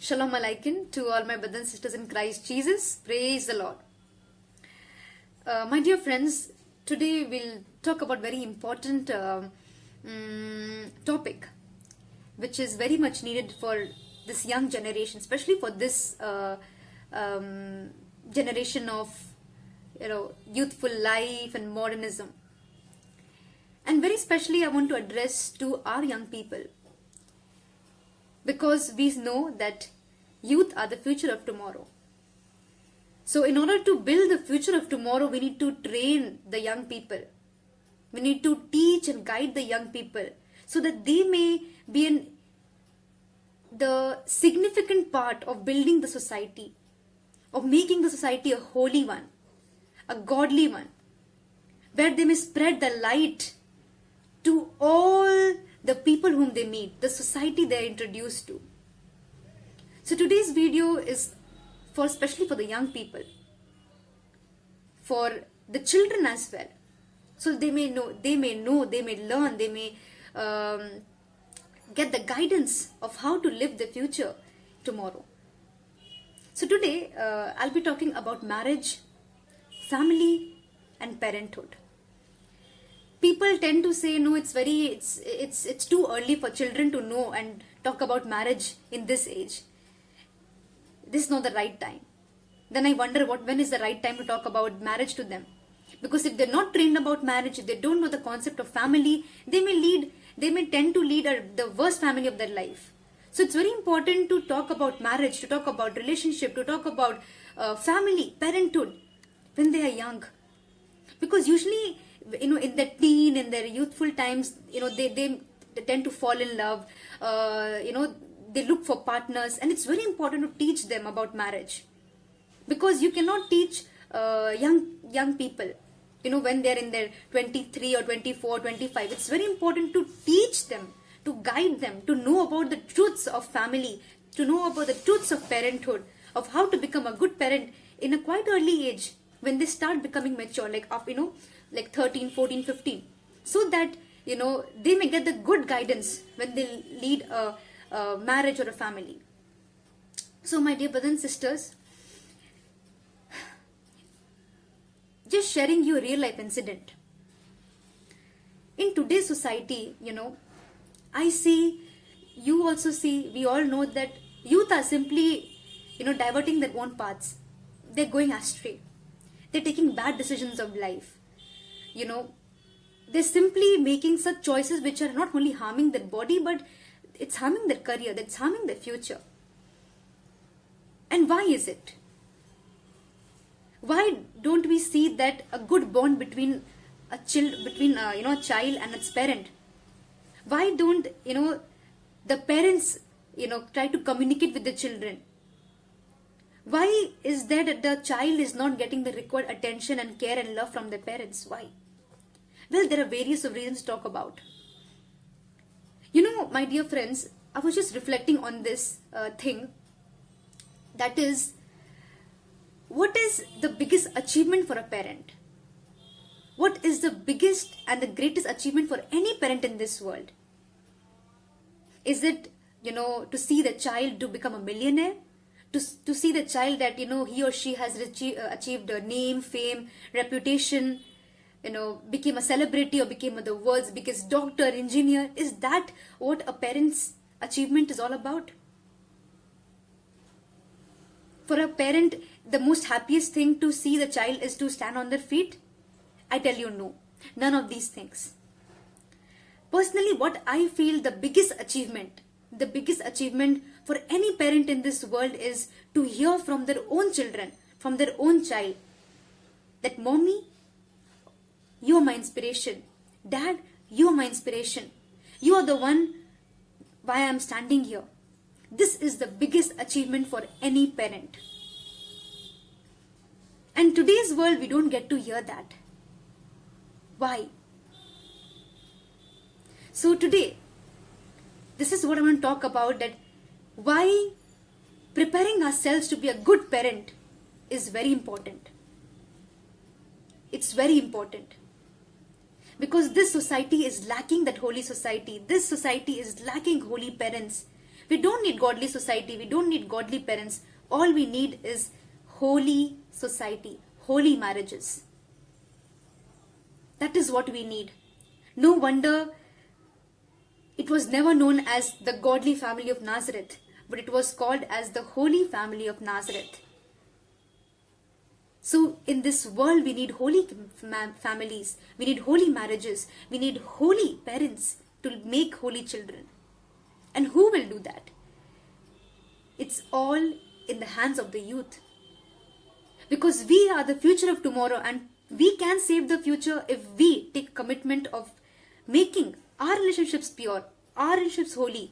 Shalom Alaikum to all my brothers and sisters in Christ Jesus. Praise the Lord. My dear friends, today we'll talk about very important topic, which is very much needed for this young generation, especially for this generation of youthful life and modernism. And very specially, I want to address to our young people, because we know that youth are the future of tomorrow. So in order to build the future of tomorrow, we need to train the young people. We need to teach and guide the young people so that they may be the significant part of building the society, of making the society a holy one, a godly one, where they may spread the light to all the people whom they meet, the society they are introduced to. So today's video is especially for the young people, for the children as well. So they may learn, they may get the guidance of how to live the future tomorrow. So today I'll be talking about marriage, family and parenthood. People tend to say, no, it's too early for children to know and talk about marriage in this age. This is not the right time. Then I wonder when is the right time to talk about marriage to them? Because if they're not trained about marriage, if they don't know the concept of family, they may tend to lead the worst family of their life. So it's very important to talk about marriage, to talk about relationship, to talk about family, parenthood when they are young. Because usually, in their teen, in their youthful times, they tend to fall in love, they look for partners, and it's very important to teach them about marriage. Because you cannot teach young people, when they're in their 23 or 24, 25. It's very important to teach them, to guide them, to know about the truths of family, to know about the truths of parenthood, of how to become a good parent in a quite early age, when they start becoming mature, like 13, 14, 15, so that they may get the good guidance when they lead a marriage or a family. So my dear brothers and sisters, just sharing you a real life incident. In today's society, I see, you also see, we all know that youth are simply diverting their own paths. They're going astray. They're taking bad decisions of life. They're simply making such choices which are not only harming their body, but it's harming their career, that's harming their future. And why is it? Why don't we see that a good bond between a child and its parent? Why don't the parents try to communicate with the children? Why is that the child is not getting the required attention and care and love from their parents? Why? Well, there are various reasons to talk about. My dear friends, I was just reflecting on this thing. That is, what is the biggest achievement for a parent? What is the biggest and the greatest achievement for any parent in this world? Is it, to see the child to become a millionaire? To see the child that, he or she has achieved a name, fame, reputation, became a celebrity or became the world's biggest doctor, engineer? Is that what a parent's achievement is all about? For a parent, the most happiest thing to see the child is to stand on their feet? I tell you, no. None of these things. Personally, what I feel the biggest achievement for any parent in this world is to hear from their own children, from their own child, that mommy, you are my inspiration. Dad, you are my inspiration. You are the one why I am standing here. This is the biggest achievement for any parent. And today's world, we don't get to hear that. Why? So today, this is what I want to talk about, that why preparing ourselves to be a good parent is very important. It's very important. Because this society is lacking that holy society. This society is lacking holy parents. We don't need godly society. We don't need godly parents. All we need is holy society, holy marriages. That is what we need. No wonder it was never known as the godly family of Nazareth, but it was called as the holy family of Nazareth. So in this world, we need holy families, we need holy marriages, we need holy parents to make holy children. And who will do that? It's all in the hands of the youth. Because we are the future of tomorrow, and we can save the future if we take commitment of making our relationships pure, our relationships holy,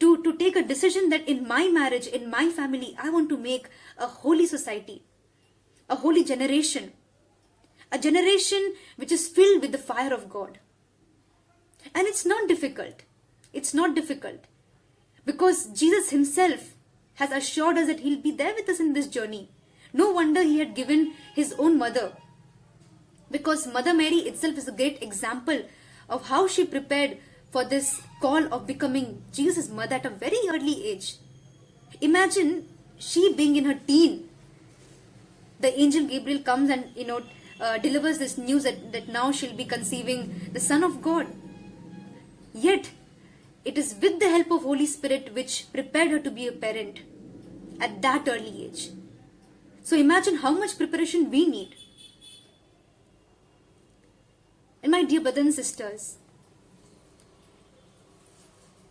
to take a decision that in my marriage, in my family, I want to make a holy society, a holy generation, a generation which is filled with the fire of God. And it's not difficult. It's not difficult. Because Jesus himself has assured us that he'll be there with us in this journey. No wonder he had given his own mother. Because Mother Mary itself is a great example of how she prepared for this call of becoming Jesus' mother at a very early age. Imagine she being in her teen. The angel Gabriel comes and delivers this news that now she'll be conceiving the Son of God. Yet, it is with the help of Holy Spirit which prepared her to be a parent at that early age. So imagine how much preparation we need. And my dear brothers and sisters,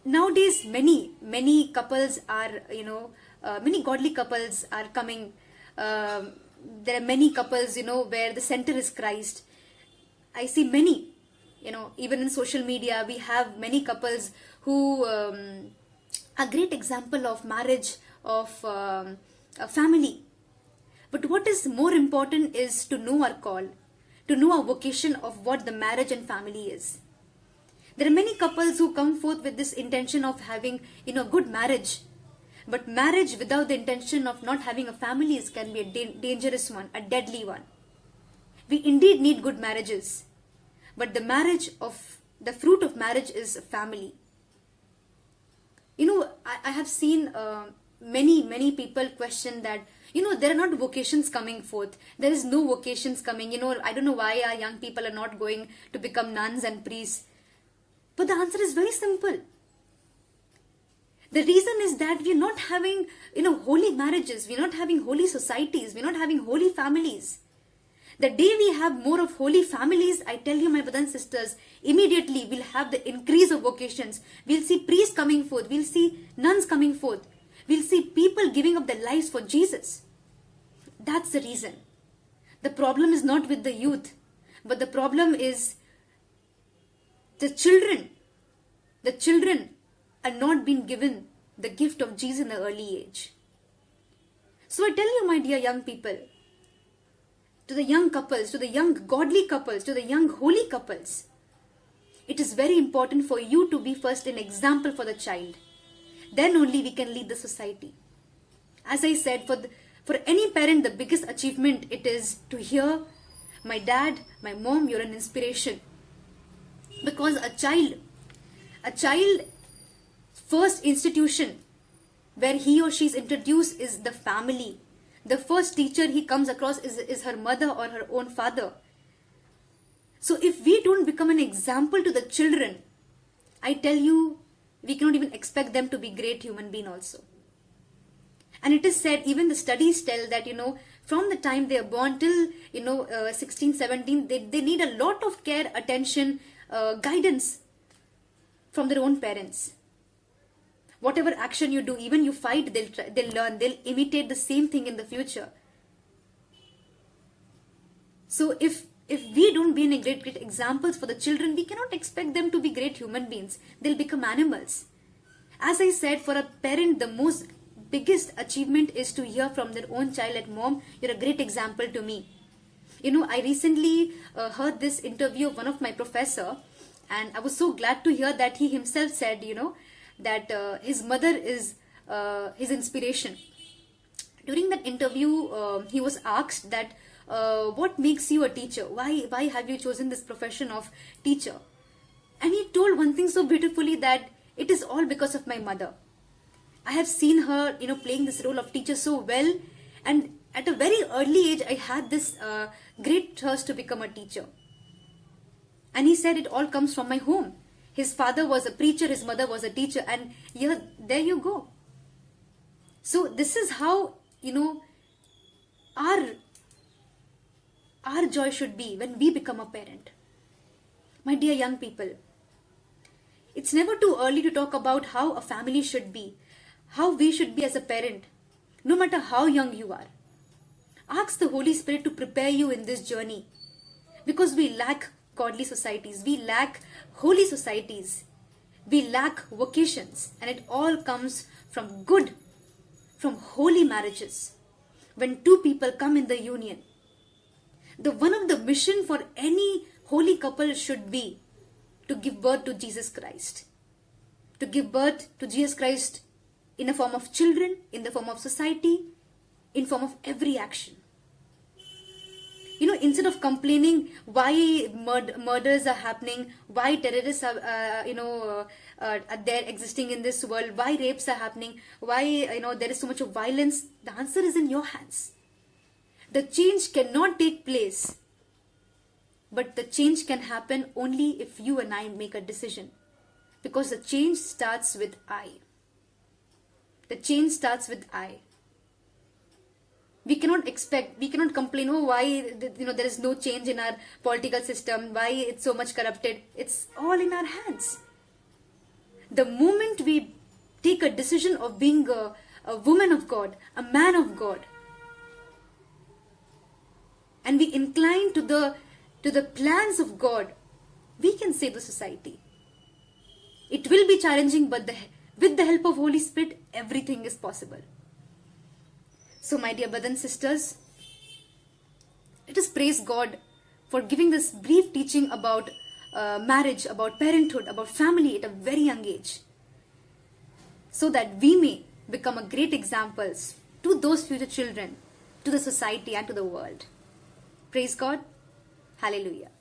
nowadays many couples are, many godly couples are coming. There are many couples, where the center is Christ. I see many, even in social media, we have many couples who are great example of marriage, of a family. But what is more important is to know our call, to know our vocation of what the marriage and family is. There are many couples who come forth with this intention of having, a good marriage. But marriage without the intention of not having a family can be a dangerous one, a deadly one. We indeed need good marriages. But the fruit of marriage is a family. I have seen many people question that, there are not vocations coming forth. There is no vocations coming. I don't know why our young people are not going to become nuns and priests. But the answer is very simple. The reason is that we're not having, holy marriages. We're not having holy societies. We're not having holy families. The day we have more of holy families, I tell you, my brothers and sisters, immediately we'll have the increase of vocations. We'll see priests coming forth. We'll see nuns coming forth. We'll see people giving up their lives for Jesus. That's the reason. The problem is not with the youth, but the problem is the children. The children are not being given the gift of Jesus in the early age. So I tell you, my dear young people, to the young couples, to the young godly couples, to the young holy couples, it is very important for you to be first an example for the child. Then only we can lead the society. As I said, for any parent, the biggest achievement it is to hear, my dad, my mom, you're an inspiration. Because a child first institution where he or she is introduced is the family. The first teacher he comes across is her mother or her own father. So if we don't become an example to the children, I tell you, we cannot even expect them to be great human beings also. And it is said, even the studies tell that, from the time they are born till, 16, 17, they need a lot of care, attention, guidance from their own parents. Whatever action you do, even you fight, they'll learn, they'll imitate the same thing in the future. So if we don't be any great examples for the children, we cannot expect them to be great human beings. They'll become animals. As I said, for a parent, the biggest achievement is to hear from their own child that, Mom, you're a great example to me. I recently heard this interview of one of my professor, and I was so glad to hear that he himself said, that his mother is his inspiration. During that interview, he was asked that, what makes you a teacher? Why have you chosen this profession of teacher? And he told one thing so beautifully, that it is all because of my mother. I have seen her, playing this role of teacher so well. And at a very early age, I had this great thirst to become a teacher. And he said it all comes from my home. His father was a preacher, his mother was a teacher, and there you go. So this is how, our joy should be when we become a parent. My dear young people, it's never too early to talk about how a family should be, how we should be as a parent, no matter how young you are. Ask the Holy Spirit to prepare you in this journey, because we lack godly societies, we lack holy societies, we lack vocations, and it all comes from holy marriages. When two people come in the union, one of the mission for any holy couple should be to give birth to Jesus Christ. To give birth to Jesus Christ in the form of children, in the form of society, in form of every action. Instead of complaining why murders are happening, why terrorists are, there existing in this world, why rapes are happening, why, there is so much of violence, the answer is in your hands. The change cannot take place, but the change can happen only if you and I make a decision. Because the change starts with I. The change starts with I. We cannot complain, why, there is no change in our political system, why it's so much corrupted. It's all in our hands. The moment we take a decision of being a woman of God, a man of God, and we incline to the plans of God, we can save the society. It will be challenging, but with the help of Holy Spirit, everything is possible. So my dear brothers and sisters, let us praise God for giving this brief teaching about marriage, about parenthood, about family at a very young age, so that we may become a great examples to those future children, to the society and to the world. Praise God. Hallelujah.